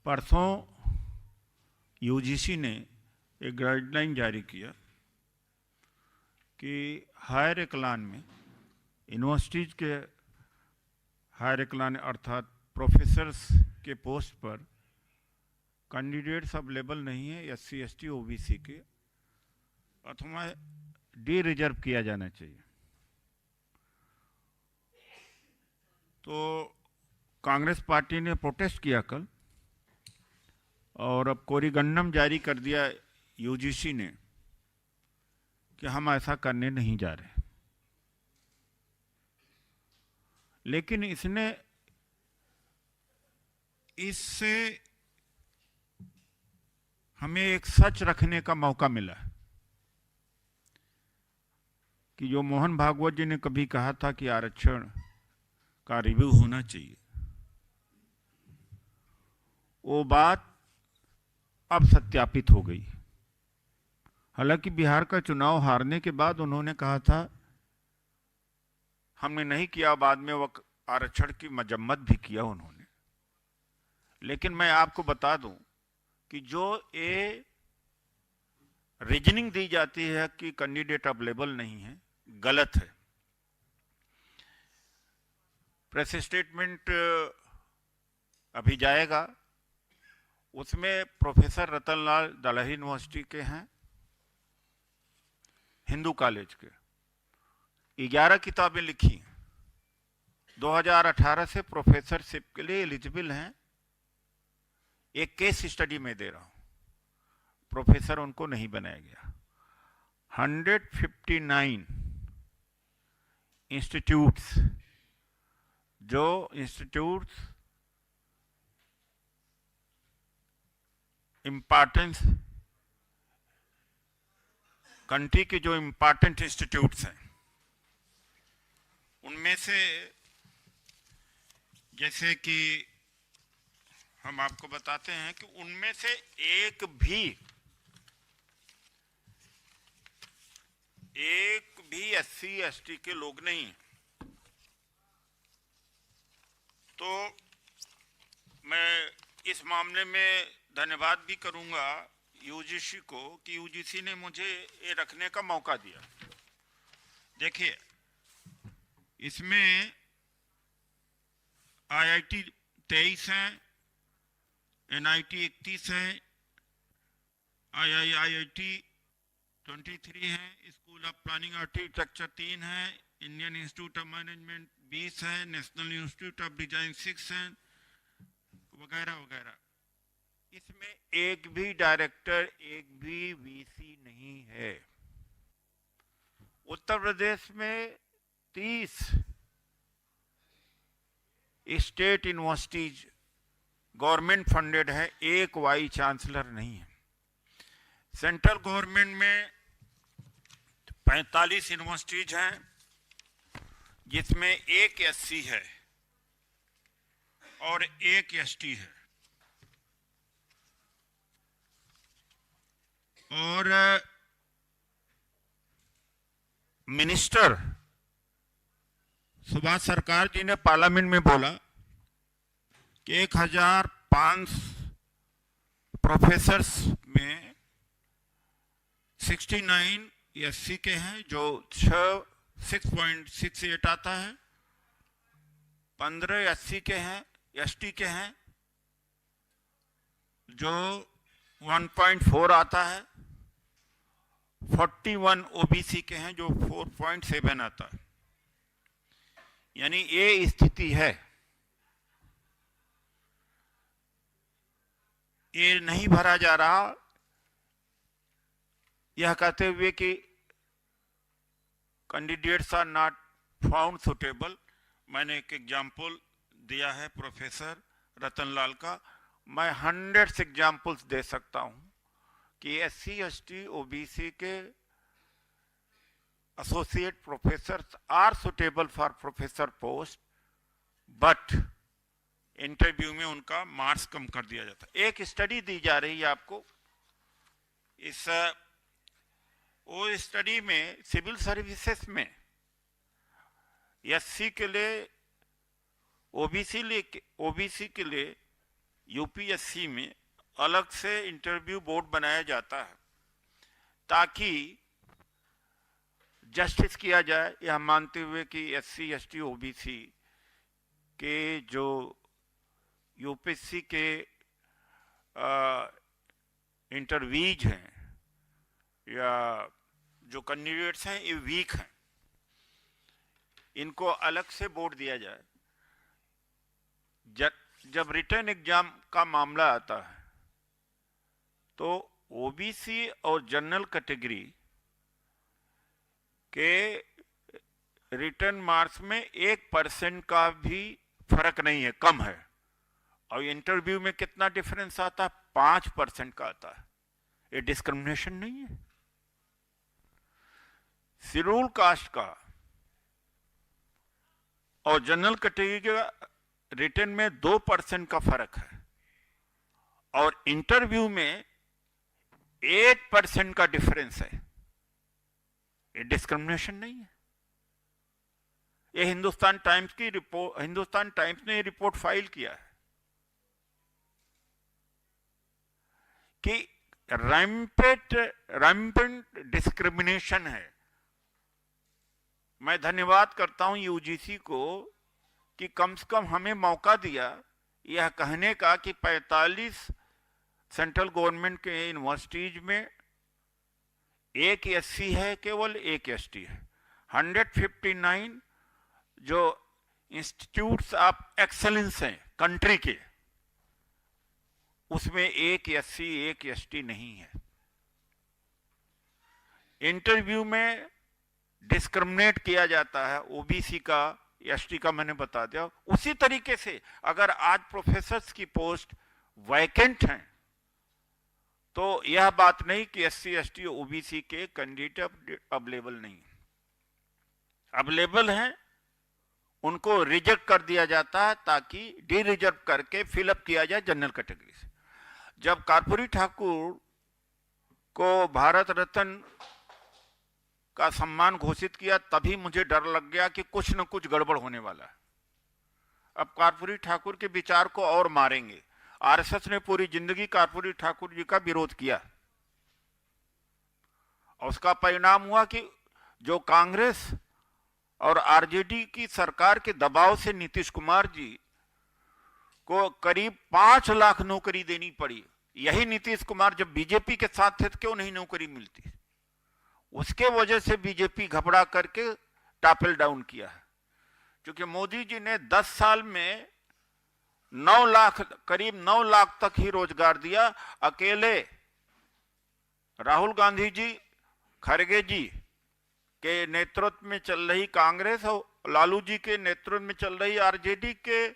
परसों यूजीसी ने एक गाइडलाइन जारी किया कि हायर एक्लान में यूनिवर्सिटीज़ के हायर एक्लान अर्थात प्रोफेसर्स के पोस्ट पर कैंडिडेट्स अवेलेबल नहीं है एससी एसटी ओबीसी के, अथवा डी रिजर्व किया जाना चाहिए। तो कांग्रेस पार्टी ने प्रोटेस्ट किया कल और अब कोरिगंडम जारी कर दिया यूजीसी ने कि हम ऐसा करने नहीं जा रहे। लेकिन इससे हमें एक सच रखने का मौका मिला कि जो मोहन भागवत जी ने कभी कहा था कि आरक्षण का रिव्यू होना चाहिए, वो बात अब सत्यापित हो गई। हालांकि बिहार का चुनाव हारने के बाद उन्होंने कहा था हमने नहीं किया, बाद में वो आरक्षण की मजम्मत भी किया उन्होंने। लेकिन मैं आपको बता दूं कि जो ये रीजनिंग दी जाती है कि कैंडिडेट अवेलेबल नहीं है, गलत है। प्रेस स्टेटमेंट अभी जाएगा, उसमें प्रोफेसर रतनलाल दलहरी यूनिवर्सिटी के हैं, हिंदू कॉलेज के 11 किताबें लिखी, 2018 से प्रोफेसरशिप के लिए एलिजिबल हैं। एक केस स्टडी में दे रहा हूं, प्रोफेसर उनको नहीं बनाया गया। 159 इंस्टीट्यूट्स, जो इंस्टीट्यूट्स इंपॉर्टेंस कंट्री के जो इंपॉर्टेंट इंस्टीट्यूट्स हैं, उनमें से जैसे कि हम आपको बताते हैं कि उनमें से एक भी एससी एसटी के लोग नहीं। तो मैं इस मामले में धन्यवाद भी करूंगा यूजीसी को कि यूजीसी ने मुझे ये रखने का मौका दिया। देखिए, इसमें आईआईटी 23 हैं, एनआईटी 31 हैं, आईआईटी 23 हैं, स्कूल ऑफ प्लानिंग आर्किटेक्चर 3 है, इंडियन इंस्टीट्यूट ऑफ मैनेजमेंट 20 है, नेशनल इंस्टीट्यूट ऑफ डिजाइन 6 हैं, वगैरह वगैरह। इसमें एक भी डायरेक्टर, एक भी वीसी नहीं है। उत्तर प्रदेश में 30 स्टेट यूनिवर्सिटीज गवर्नमेंट फंडेड है, एक वाइस चांसलर नहीं है। सेंट्रल गवर्नमेंट में 45 यूनिवर्सिटीज हैं, जिसमें एक एससी है और एक एसटी है। और मिनिस्टर सुभाष सरकार जी ने पार्लियामेंट में बोला कि 1500 प्रोफेसर्स में 69 एससी के हैं, जो 6.68 आता है, 15 एससी के हैं, एसटी के हैं जो 1.4 आता है, 41 ओबीसी के हैं जो 4.7 आता है। यानी ये स्थिति है। ये नहीं भरा जा रहा, यह कहते हुए कि candidates are not found suitable. मैंने एक एग्जाम्पल दिया है प्रोफेसर रतनलाल का, मैं 100 एग्जाम्पल्स दे सकता हूं कि एससी एसटी ओबीसी के associate professors are suitable for professor post, but interview में उनका मार्क्स कम कर दिया जाता है। एक स्टडी दी जा रही है आपको, वो स्टडी में सिविल सर्विसेज में एससी के लिए ओबीसी के लिए यूपीएससी में अलग से इंटरव्यू बोर्ड बनाया जाता है ताकि जस्टिस किया जाए, यह मानते हुए कि एससी एसटी ओबीसी के जो यूपीएससी के इंटरव्यूज हैं या जो कैंडिडेट्स हैं ये वीक हैं, इनको अलग से बोर्ड दिया जाए। जब रिटर्न एग्जाम का मामला आता है तो ओबीसी और जनरल कैटेगरी के रिटर्न मार्क्स में 1% का भी फर्क नहीं है, कम है। और इंटरव्यू में कितना डिफरेंस आता है? 5% का आता है। ये डिस्क्रिमिनेशन नहीं है। शेड्यूल कास्ट का और जनरल कैटेगरी का रिटर्न में 2% का फर्क है और इंटरव्यू में 8% का डिफरेंस है। ये डिस्क्रिमिनेशन नहीं है। ये हिंदुस्तान टाइम्स ने ये रिपोर्ट फाइल किया है कि रैम्पेंट डिस्क्रिमिनेशन है। मैं धन्यवाद करता हूं यूजीसी को कि कम से कम हमें मौका दिया यह कहने का कि 45 सेंट्रल गवर्नमेंट के यूनिवर्सिटीज में एक एससी है, केवल एक एसटी है। 159 जो इंस्टीट्यूट्स ऑफ एक्सेलेंस हैं कंट्री के, उसमें एक एससी एक एसटी नहीं है। इंटरव्यू में डिस्क्रिमिनेट किया जाता है ओबीसी का, एसटी का, मैंने बता दिया। उसी तरीके से अगर आज प्रोफेसर्स की पोस्ट वैकेंट हैं तो यह बात नहीं कि एससी एसटी ओबीसी के कैंडिडेट अवेलेबल नहीं है, अवेलेबल हैं, उनको रिजेक्ट कर दिया जाता है ताकि डी रिजर्व करके फिलअप किया जाए जनरल कैटेगरी से। जब कर्पूरी ठाकुर को भारत रत्न का सम्मान घोषित किया तभी मुझे डर लग गया कि कुछ न कुछ गड़बड़ होने वाला है। अब कर्पूरी ठाकुर के विचार को और मारेंगे। आरएसएस ने पूरी जिंदगी कर्पूरी ठाकुर जी का विरोध किया और उसका परिणाम हुआ कि जो कांग्रेस और आरजेडी की सरकार के दबाव से नीतीश कुमार जी को करीब 5 लाख नौकरी देनी पड़ी। यही नीतीश कुमार जब बीजेपी के साथ थे तो क्यों नहीं नौकरी मिलती? उसके वजह से बीजेपी घबरा करके टापल डाउन किया है। क्योंकि मोदी जी ने 10 साल में 9 लाख, करीब 9 लाख तक ही रोजगार दिया। अकेले राहुल गांधी जी, खड़गे जी के नेतृत्व में चल रही कांग्रेस और लालू जी के नेतृत्व में चल रही आरजेडी के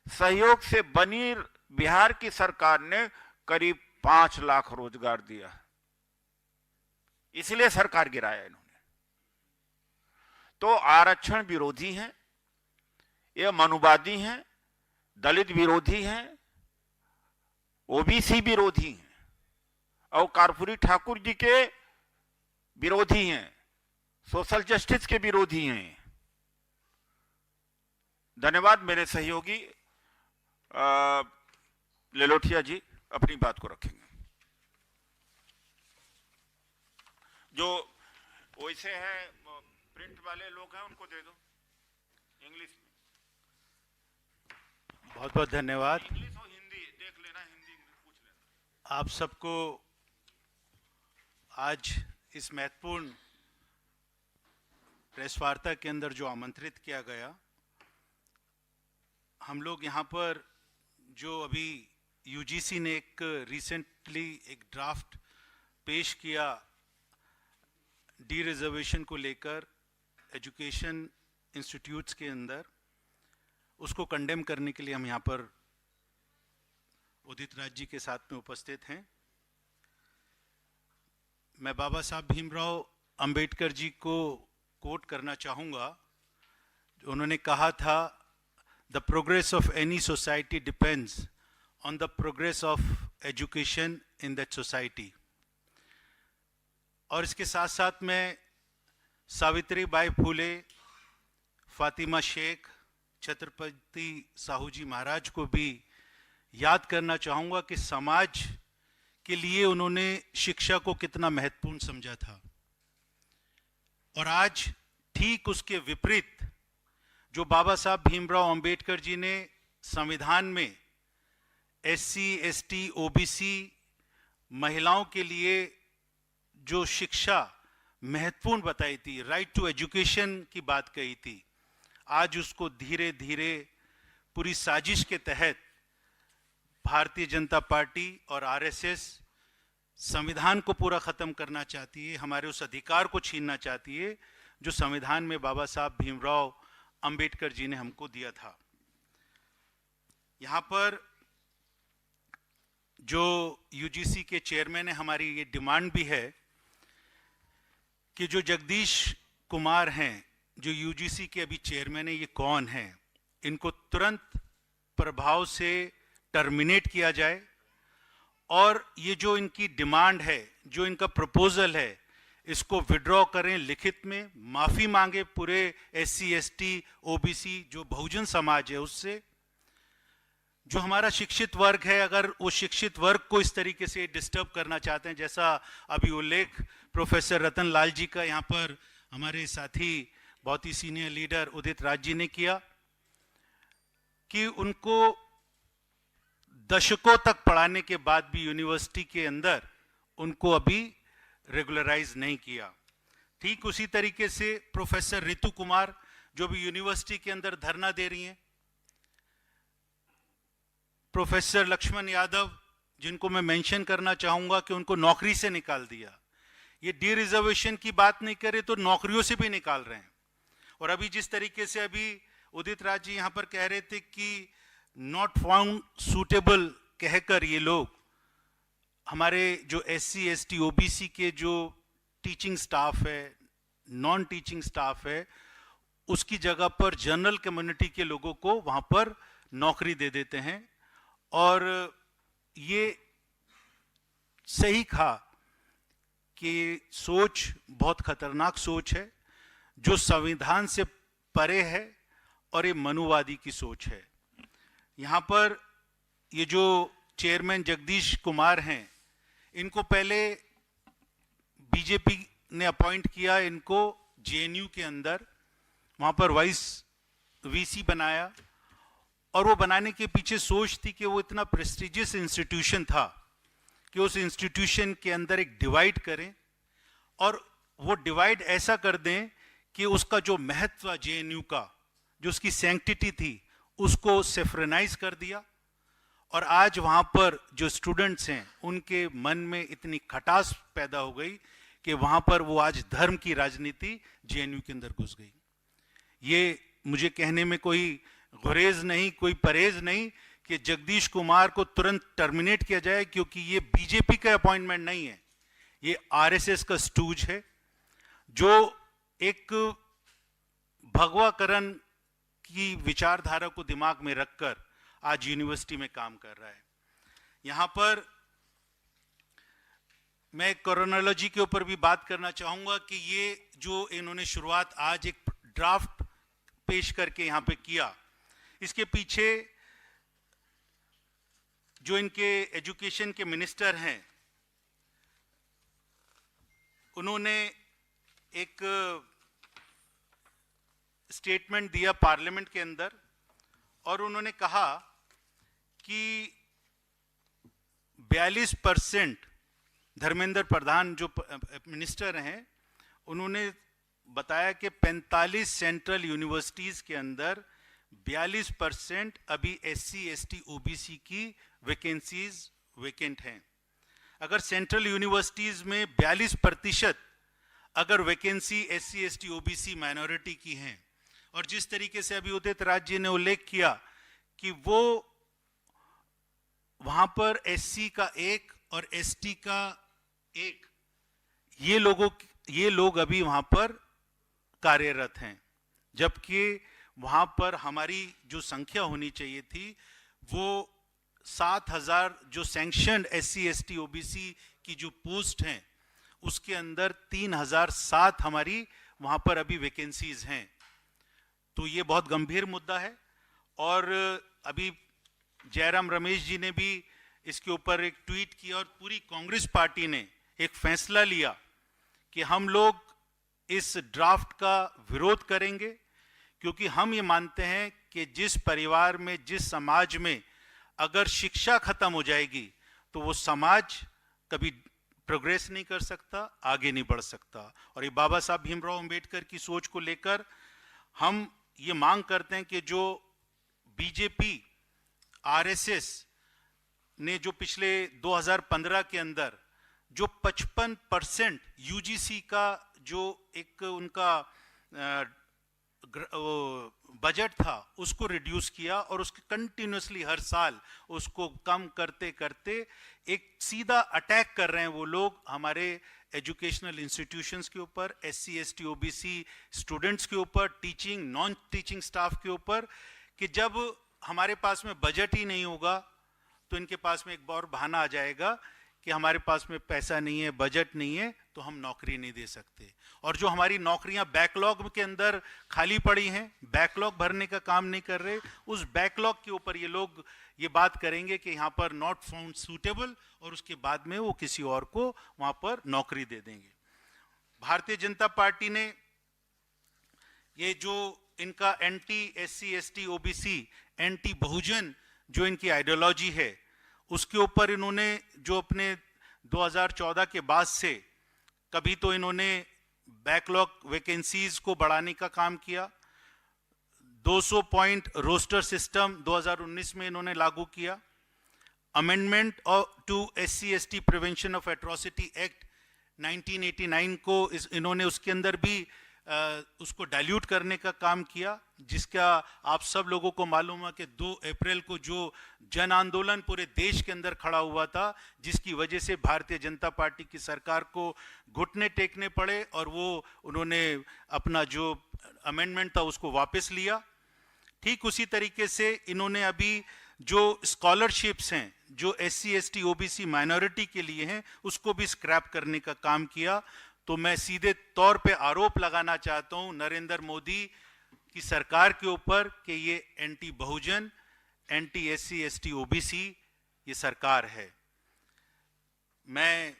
सहयोग से बनी बिहार की सरकार ने करीब 5 लाख रोजगार दिया। इसलिए सरकार गिराया इन्होंने। तो आरक्षण विरोधी हैं, ये मनुवादी हैं, दलित विरोधी हैं, ओबीसी विरोधी हैं और कर्पूरी ठाकुर जी के विरोधी हैं, सोशल जस्टिस के विरोधी हैं। धन्यवाद। मेरे सहयोगी लेलोठिया जी अपनी बात को रखेंगे। जो वैसे है प्रिंट वाले लोग हैं उनको दे दो इंग्लिश में। बहुत बहुत धन्यवाद। इंग्लिश और हिंदी देख लेना, हिंदी पूछ लेना। आप सबको आज इस महत्वपूर्ण प्रेस वार्ता के अंदर जो आमंत्रित किया गया, हम लोग यहाँ पर जो अभी यूजीसी ने एक रिसेंटली एक ड्राफ्ट पेश किया डी रिजर्वेशन को लेकर एजुकेशन इंस्टीट्यूट्स के अंदर, उसको कंडेम करने के लिए हम यहाँ पर उदित राज जी के साथ में उपस्थित हैं। मैं बाबा साहब भीमराव अंबेडकर जी को कोट करना चाहूँगा। उन्होंने कहा था, the progress of any society depends on the progress of education in that society. और इसके साथ साथ में सावित्री बाई फुले, फातिमा शेख, छत्रपति साहू जी महाराज को भी याद करना चाहूँगा कि समाज के लिए उन्होंने शिक्षा को कितना महत्वपूर्ण समझा था। और आज ठीक उसके विपरीत जो बाबा साहब भीमराव अंबेडकर जी ने संविधान में एससी, एसटी, ओबीसी महिलाओं के लिए जो शिक्षा महत्वपूर्ण बताई थी, राइट टू एजुकेशन की बात कही थी, आज उसको धीरे धीरे पूरी साजिश के तहत भारतीय जनता पार्टी और आरएसएस संविधान को पूरा खत्म करना चाहती है, हमारे उस अधिकार को छीनना चाहती है जो संविधान में बाबा साहब भीमराव अंबेडकर जी ने हमको दिया था। यहां पर जो यूजीसी के चेयरमैन है, हमारी ये डिमांड भी है कि जो जगदीश कुमार हैं, जो यूजीसी के अभी चेयरमैन है, ये कौन है, इनको तुरंत प्रभाव से टर्मिनेट किया जाए और ये जो इनकी डिमांड है, जो इनका प्रपोजल है, इसको विड्रॉ करें लिखित में, माफी मांगे पूरे एससी, एसटी, ओबीसी जो बहुजन समाज है उससे। जो हमारा शिक्षित वर्ग है, अगर वो शिक्षित वर्ग को इस तरीके से डिस्टर्ब करना चाहते हैं, जैसा अभी उल्लेख प्रोफेसर रतन लाल जी का यहाँ पर हमारे साथी बहुत ही सीनियर लीडर उदित राज जी ने किया, कि उनको दशकों तक पढ़ाने के बाद भी यूनिवर्सिटी के अंदर उनको अभी रेगुलराइज नहीं किया। ठीक उसी तरीके से प्रोफेसर रितु कुमार जो भी यूनिवर्सिटी के अंदर धरना दे रही हैं, प्रोफेसर लक्ष्मण यादव जिनको मैं मेंशन करना चाहूंगा कि उनको नौकरी से निकाल दिया। ये डी रिजर्वेशन की बात नहीं करे तो नौकरियों से भी निकाल रहे हैं। और अभी जिस तरीके से अभी उदित राज जी यहां पर कह रहे थे कि नॉट फाउंड सूटेबल कहकर ये लोग हमारे जो एससी, एसटी, ओबीसी के जो टीचिंग स्टाफ है, नॉन टीचिंग स्टाफ है, उसकी जगह पर जनरल कम्युनिटी के लोगों को वहां पर नौकरी दे देते हैं। और ये सही कहा कि सोच बहुत खतरनाक सोच है, जो संविधान से परे है और ये मनुवादी की सोच है। यहाँ पर ये जो चेयरमैन जगदीश कुमार हैं, इनको पहले बीजेपी ने अपॉइंट किया, इनको जेएनयू के अंदर वहाँ पर वाइस वीसी बनाया। और वो बनाने के पीछे सोच थी कि वो इतना प्रेस्टिजियस इंस्टीट्यूशन था कि उस इंस्टीट्यूशन के अंदर एक डिवाइड करें और वो डिवाइड ऐसा कर दें कि उसका जो महत्व जेएनयू का, जो उसकी सैंक्टिटी थी, उसको सेफ्रेनाइज कर दिया। और आज वहां पर जो स्टूडेंट्स हैं उनके मन में इतनी खटास पैदा हो गई कि वहां पर वो आज धर्म की राजनीति जेएनयू के अंदर घुस गई। ये मुझे कहने में कोई गुरेज नहीं, कोई परहेज नहीं कि जगदीश कुमार को तुरंत टर्मिनेट किया जाए, क्योंकि ये बीजेपी का अपॉइंटमेंट नहीं है, ये आरएसएस का स्टूज है जो एक भगवाकरण की विचारधारा को दिमाग में रखकर आज यूनिवर्सिटी में काम कर रहा है। यहां पर मैं क्रोनोलॉजी के ऊपर भी बात करना चाहूंगा कि ये जो इन्होंने शुरुआत आज एक ड्राफ्ट पेश करके यहां पे किया, इसके पीछे जो इनके एजुकेशन के मिनिस्टर हैं, उन्होंने एक स्टेटमेंट दिया पार्लियामेंट के अंदर और उन्होंने कहा कि 42% धर्मेंद्र प्रधान जो मिनिस्टर हैं, उन्होंने बताया कि 45 सेंट्रल यूनिवर्सिटीज के अंदर 42% अभी एससी, एसटी, ओबीसी की वैकेंसीज वेकेंट हैं। अगर सेंट्रल यूनिवर्सिटीज में 42% अगर vacancy SC, ST, OBC minority की हैं, और जिस तरीके से अभी उदित राज जी ने उल्लेख किया कि वो वहां पर एससी का 1 और एसटी का 1, ये लोग अभी वहां पर कार्यरत हैं, जबकि वहां पर हमारी जो संख्या होनी चाहिए थी वो 7,000 जो सैंक्शनड एससी, एसटी, ओबीसी की जो पोस्ट हैं उसके अंदर 3,007 हमारी वहां पर अभी वैकेंसीज हैं। तो ये बहुत गंभीर मुद्दा है। और अभी जयराम रमेश जी ने भी इसके ऊपर एक ट्वीट किया और पूरी कांग्रेस पार्टी ने एक फैसला लिया कि हम लोग इस ड्राफ्ट का विरोध करेंगे, क्योंकि हम ये मानते हैं कि जिस परिवार में, जिस समाज में अगर शिक्षा खत्म हो जाएगी तो वो समाज कभी प्रोग्रेस नहीं कर सकता, आगे नहीं बढ़ सकता। और ये बाबा साहब भीमराव अंबेडकर की सोच को लेकर हम ये मांग करते हैं कि जो बीजेपी, आरएसएस ने जो पिछले 2015 के अंदर जो 55% यूजीसी का जो एक उनका बजट था उसको रिड्यूस किया और उसके कंटिन्यूसली हर साल उसको कम करते करते एक सीधा अटैक कर रहे हैं वो लोग हमारे एजुकेशनल इंस्टीट्यूशंस के ऊपर, एससी एसटी ओबीसी स्टूडेंट्स के ऊपर, टीचिंग नॉन टीचिंग स्टाफ के ऊपर, कि जब हमारे पास में बजट ही नहीं होगा तो इनके पास में एक बार बहाना आ जाएगा कि हमारे पास में पैसा नहीं है, बजट नहीं है, तो हम नौकरी नहीं दे सकते। और जो हमारी नौकरियां बैकलॉग के अंदर खाली पड़ी हैं, बैकलॉग भरने का काम नहीं कर रहे, उस बैकलॉग के ऊपर ये लोग ये बात करेंगे कि यहाँ पर नॉट फाउंड सूटेबल, और उसके बाद में वो किसी और को वहां पर नौकरी दे देंगे। भारतीय जनता पार्टी ने ये जो इनका anti SC ST OBC, anti Bahujan जो इनकी आइडियोलॉजी है, उसके ऊपर इन्होंने जो अपने 2014 के बाद से कभी तो इन्होंने बैकलॉग वैकेंसीज को बढ़ाने का काम किया, 200 पॉइंट रोस्टर सिस्टम 2019 में इन्होंने लागू किया, amendment to SC ST prevention of atrocity act 1989 को इन्होंने उसके अंदर भी उसको डाइल्यूट करने का काम किया, जिसका आप सब लोगों को मालूम है कि 2 अप्रैल को जो जन आंदोलन पूरे देश के अंदर खड़ा हुआ था, जिसकी वजह से भारतीय जनता पार्टी की सरकार को घुटने टेकने पड़े और वो उन्होंने अपना जो अमेंडमेंट था उसको वापस लिया। ठीक उसी तरीके से इन्होंने अभी जो स्कॉलरशिप्स हैं जो एससी एसटी ओबीसी माइनॉरिटी के लिए हैं उसको भी स्क्रैप करने का काम किया। तो मैं सीधे तौर पे आरोप लगाना चाहता हूं नरेंद्र मोदी की सरकार के ऊपर कि ये एंटी बहुजन, एंटी एससी एसटी ओबीसी ये सरकार है। मैं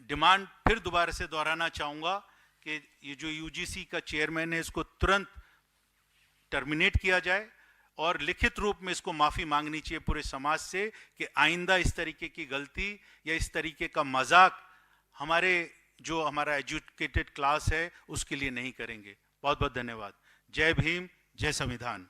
डिमांड फिर दोबारा से दोहराना चाहूंगा कि ये जो यूजीसी का चेयरमैन है इसको तुरंत टर्मिनेट किया जाए और लिखित रूप में इसको माफी मांगनी चाहिए पूरे समाज से कि आइंदा इस तरीके की गलती या इस तरीके का मजाक हमारा एजुकेटेड क्लास है उसके लिए नहीं करेंगे। बहुत बहुत धन्यवाद। जय भीम, जय संविधान।